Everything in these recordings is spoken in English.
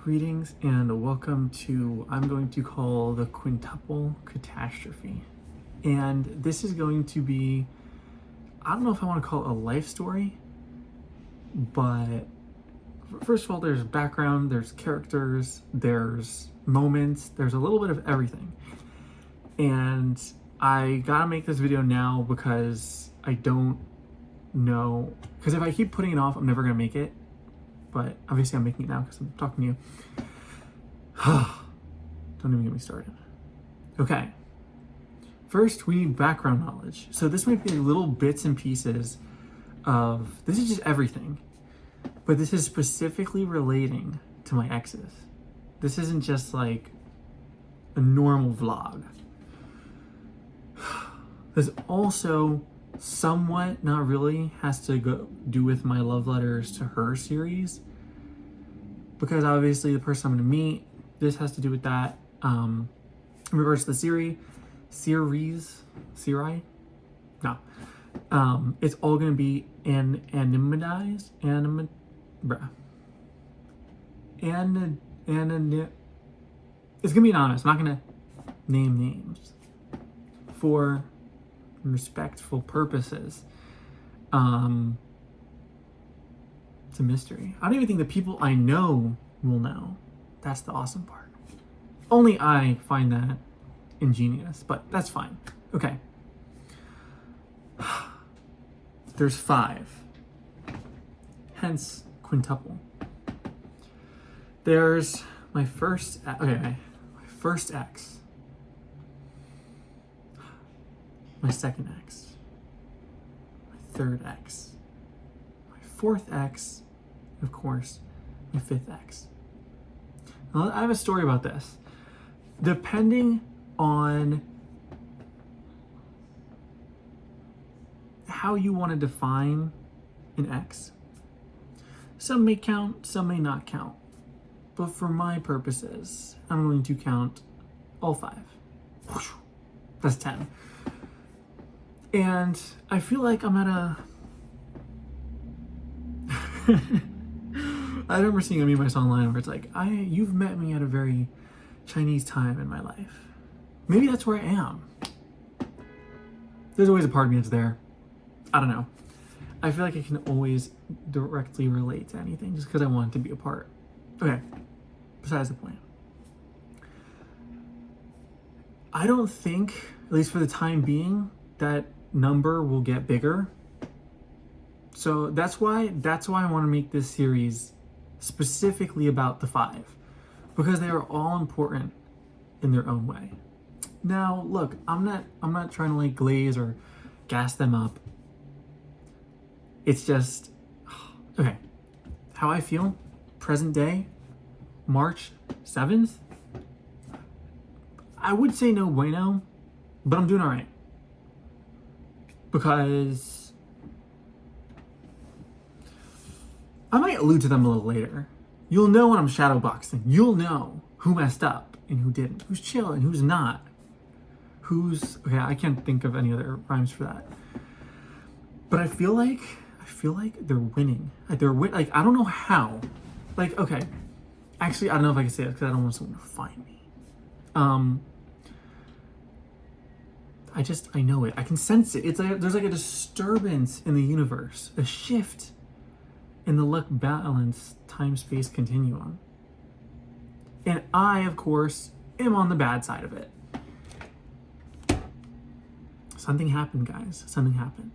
Greetings and welcome to, I'm going to call the Quintuple Catastrophe. And this is going to be, I don't know if I want to call it a life story, but first of all, there's background, there's characters, there's moments, there's a little bit of everything. And I gotta make this video now because I don't know, because if I keep putting it off, I'm never gonna make it. But obviously I'm making it now because I'm talking to you. Don't even get me started. Okay. First, we need background knowledge. So this might be little bits and pieces of, this is just everything. But this is specifically relating to my exes. This isn't just like a normal vlog. This also somewhat, not really, has to do with my love letters to her series, because obviously the person I'm going to meet, this has to do with that. In regards to the series, no, it's all going to be anonymized, it's going to be anonymous. I'm not going to name names for respectful purposes. It's a mystery. I don't even think the people I know will know. That's the awesome part. Only I find that ingenious, but that's fine. Okay. There's 5. Hence quintuple. There's my first ex. My second ex, my third ex, my fourth ex, and of course, my 5th ex. Now, I have a story about this. Depending on how you want to define an ex, some may count, some may not count. But for my purposes, I'm going to count all 5. That's 10. And I feel like I'm at a... I remember seeing a meme I saw online where it's like, you've met me at a very Chinese time in my life. Maybe that's where I am. There's always a part of me that's there. I don't know. I feel like I can always directly relate to anything just because I want it to be a part. Okay, besides the point. I don't think, at least for the time being, that number will get bigger. So that's why I want to make this series specifically about the 5, because they are all important in their own way. Now, look, I'm not trying to like glaze or gas them up. It's just okay. How I feel, present day, March 7th. I would say no bueno, but I'm doing all right. Because I might allude to them a little later. You'll know when I'm shadowboxing. You'll know who messed up and who didn't. Who's chill and who's not. Okay, I can't think of any other rhymes for that. But I feel like they're winning. Like like I don't know how. Like, okay. Actually, I don't know if I can say it because I don't want someone to find me. I know it. I can sense it. It's like there's like a disturbance in the universe, a shift in the luck balance time-space continuum. And I, of course, am on the bad side of it. Something happened, guys. Something happened.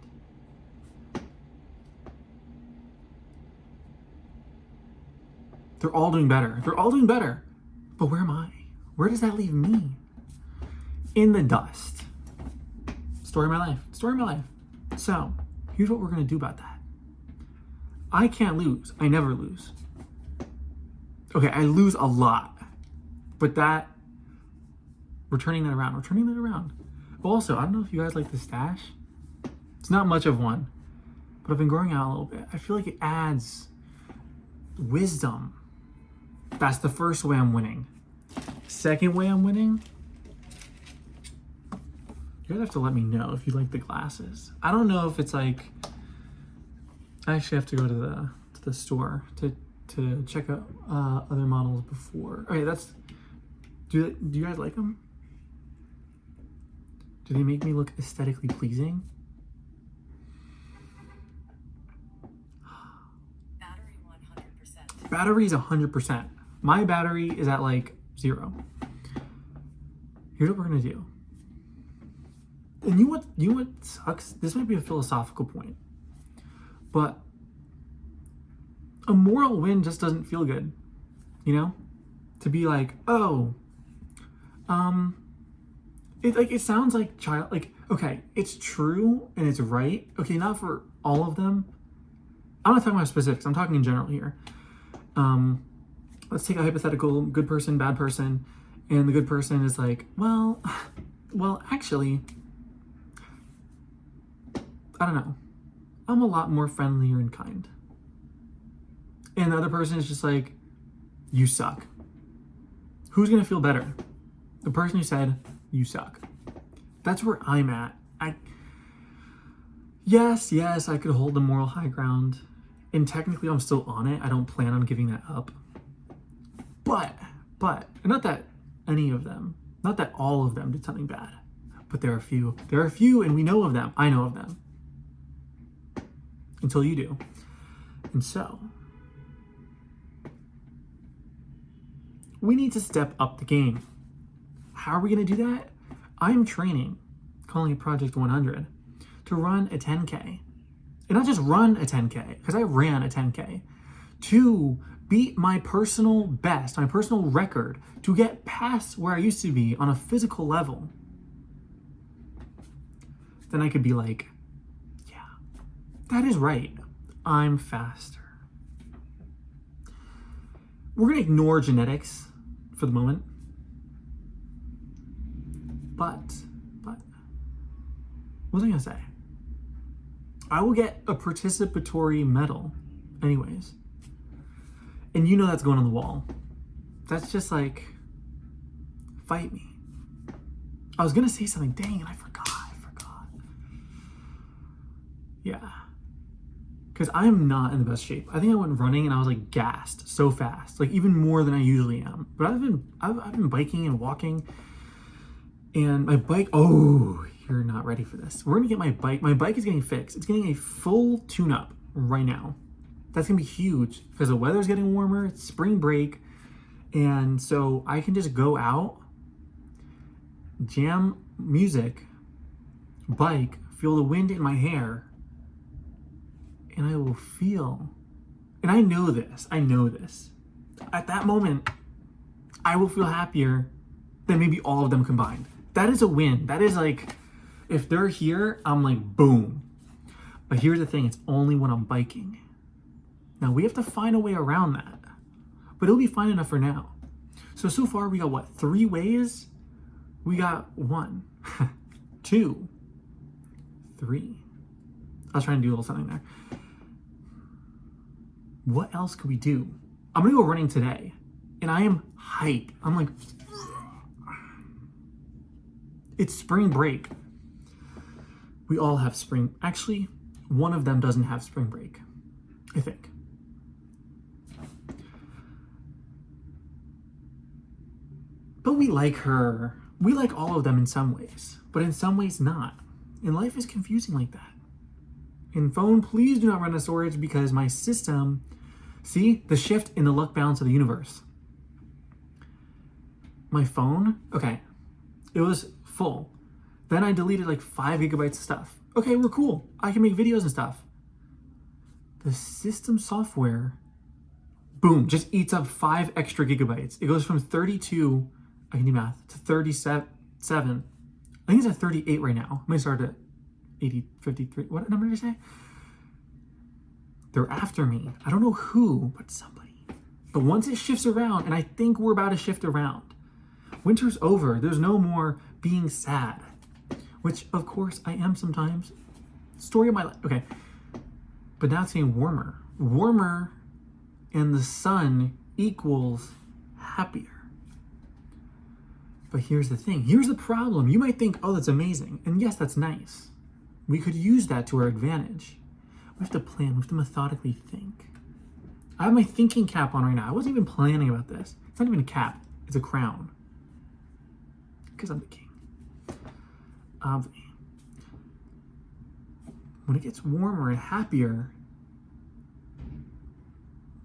They're all doing better. They're all doing better. But where am I? Where does that leave me? In the dust. Story of my life. Story of my life. So, here's what we're going to do about that. I can't lose. I never lose. Okay, I lose a lot. But we're turning that around. Also, I don't know if you guys like the stash. It's not much of one. But I've been growing out a little bit. I feel like it adds wisdom. That's the first way I'm winning. Second way I'm winning, you guys have to let me know if you like the glasses. I don't know if it's like, I actually have to go to the store to to check out other models before. Okay, that's. Do you guys like them? Do they make me look aesthetically pleasing? Battery 100%. Battery's 100%. My battery is at like 0. Here's what we're gonna do. And you know what sucks? This might be a philosophical point, but a moral win just doesn't feel good, you know? To be like, oh, it sounds like okay, it's true and it's right. Okay, not for all of them. I'm not talking about specifics. I'm talking in general here. Let's take a hypothetical good person, bad person, and the good person is like, well, actually, I don't know. I'm a lot more friendlier and kind. And the other person is just like, you suck. Who's gonna feel better? The person who said, you suck. That's where I'm at. Yes, I could hold the moral high ground. And technically I'm still on it. I don't plan on giving that up. But, not that any of them, not that all of them did something bad. But there are a few. There are a few and we know of them. I know of them. Until you do. And so, we need to step up the game. How are we going to do that? I'm training, calling it Project 100, to run a 10K. And not just run a 10K, because I ran a 10K, to beat my personal best, my personal record, to get past where I used to be on a physical level. Then I could be like, yeah, that is right. I'm faster. We're going to ignore genetics for the moment. But, what was I going to say? I will get a participatory medal anyways. And you know that's going on the wall. That's just like, fight me. I was going to say something, dang, and I forgot. Yeah. Because I'm not in the best shape. I think I went running and I was like gassed so fast, like even more than I usually am. But I've been biking and walking, and my bike. Oh, you're not ready for this. We're gonna get my bike. My bike is getting fixed. It's getting a full tune-up right now. That's gonna be huge because the weather's getting warmer. It's spring break, and so I can just go out, jam music, bike, feel the wind in my hair. And I will feel, and I know this, at that moment, I will feel happier than maybe all of them combined. That is a win. That is like, if they're here, I'm like, boom. But here's the thing, it's only when I'm biking. Now we have to find a way around that, but it'll be fine enough for now. So far we got what, 3 ways? We got 1, 2, 3. I was trying to do a little something there. What else could we do? I'm gonna go running today, and I am hyped. I'm like, it's spring break. We all have spring. Actually, one of them doesn't have spring break, I think. But we like her. We like all of them in some ways, but in some ways not. And life is confusing like that. And phone, please do not run a storage because my system, see the shift in the luck balance of the universe. My phone, okay, it was full. Then I deleted like 5 gigabytes of stuff. Okay, we're cool. I can make videos and stuff. The system software, boom, just eats up 5 extra gigabytes. It goes from 32, I can do math, to 37. I think it's at 38 right now. I'm gonna start at 80, 53, what number did I say? They're after me. I don't know who, but somebody. But once it shifts around, and I think we're about to shift around, winter's over. There's no more being sad, which of course I am sometimes. Story of my life. Okay. But now it's getting warmer. Warmer and the sun equals happier. But here's the thing. Here's the problem. You might think, oh, that's amazing. And yes, that's nice. We could use that to our advantage. We have to plan. We have to methodically think. I have my thinking cap on right now. I wasn't even planning about this. It's not even a cap. It's a crown. Because I'm the king. When it gets warmer and happier,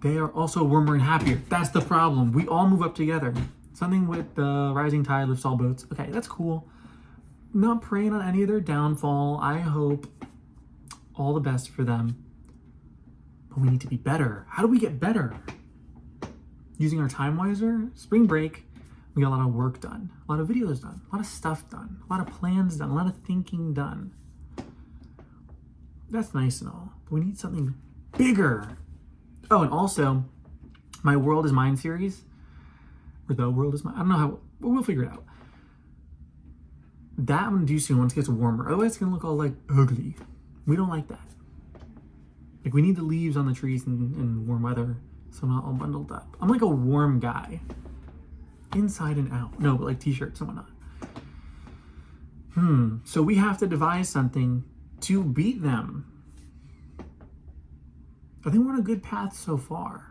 they are also warmer and happier. That's the problem. We all move up together. Something with the rising tide lifts all boats. Okay, that's cool. Not praying on any of their downfall. I hope all the best for them. But we need to be better. How do we get better? Using our time wiser. Spring break, we got a lot of work done. A lot of videos done. A lot of stuff done. A lot of plans done. A lot of thinking done. That's nice and all. But we need something bigger. Oh, and also, my World is Mine series. Or The World is Mine. I don't know how. We'll figure it out. That I'm going to do soon once it gets warmer. Otherwise, it's going to look all like ugly. We don't like that. Like, we need the leaves on the trees in warm weather, so I'm not all bundled up. I'm like a warm guy. Inside and out. No, but like t-shirts and whatnot. So we have to devise something to beat them. I think we're on a good path so far.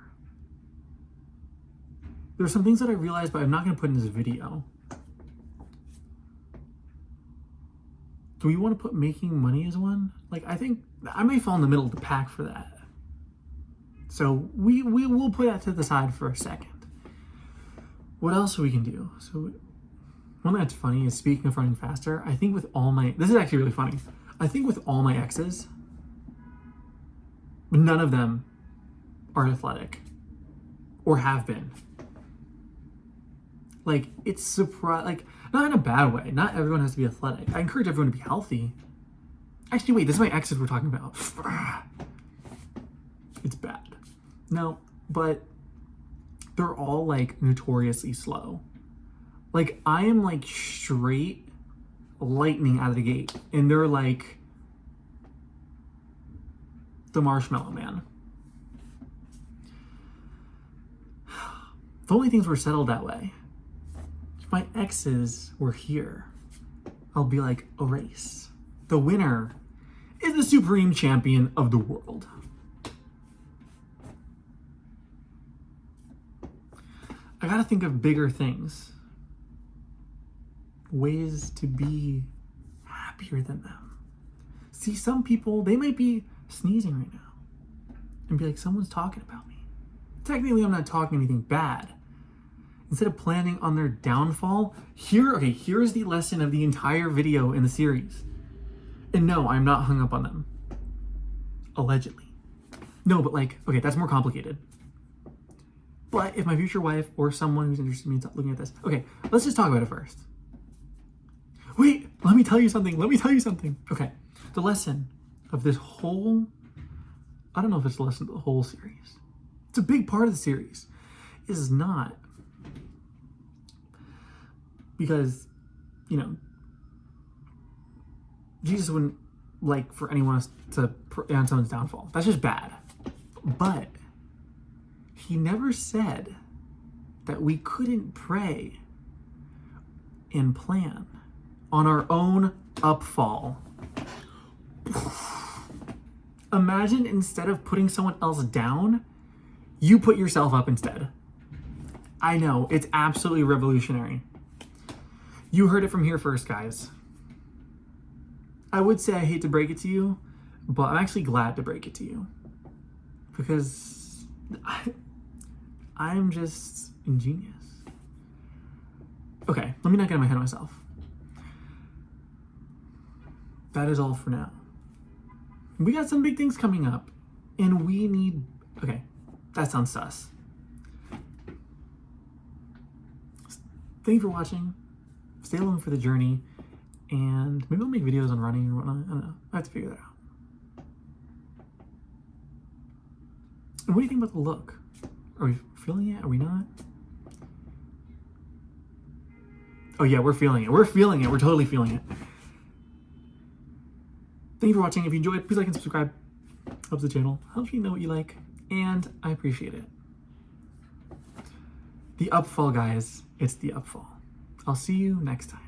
There's some things that I realized, but I'm not going to put in this video. Do we want to put making money as one? Like, I think I may fall in the middle of the pack for that. So we will put that to the side for a second. What else we can do? So one that's funny is, speaking of running faster, I think with all my, this is actually really funny. I think with all my exes, none of them are athletic or have been. Like, it's like, not in a bad way. Not everyone has to be athletic. I encourage everyone to be healthy. Actually, wait, this is my exes we're talking about. It's bad. No, but they're all like notoriously slow. Like, I am like straight lightning out of the gate, and they're like the Marshmallow Man. The only things were settled that way. If my exes were here, I'll be like, a race. The winner is the supreme champion of the world. I gotta think of bigger things. Ways to be happier than them. See, some people, they might be sneezing right now and be like, someone's talking about me. Technically, I'm not talking anything bad. Instead of planning on their downfall, here's the lesson of the entire video in the series. And no, I'm not hung up on them. Allegedly. No, but like, okay, that's more complicated. But if my future wife or someone who's interested in me looking at this, okay, let's just talk about it first. Wait, let me tell you something. Okay, the lesson of this whole, I don't know if it's the lesson of the whole series. It's a big part of the series. Is not because, you know, Jesus wouldn't like for anyone else to pray on someone's downfall. That's just bad. But he never said that we couldn't pray and plan on our own upfall. Imagine, instead of putting someone else down, you put yourself up instead. I know, it's absolutely revolutionary. You heard it from here first, guys. I would say I hate to break it to you, but I'm actually glad to break it to you. Because I'm just ingenious. Okay, let me not get in my head of myself. That is all for now. We got some big things coming up, and we need, okay, that sounds sus. Thank you for watching. Stay along for the journey, and maybe I'll make videos on running or whatnot. I don't know. I have to figure that out. And what do you think about the look? Are we feeling it? Are we not? Oh yeah, we're feeling it. We're totally feeling it. Thank you for watching. If you enjoyed, please like and subscribe. Helps the channel. Helps me know what you like. And I appreciate it. The upfall, guys. It's the upfall. I'll see you next time.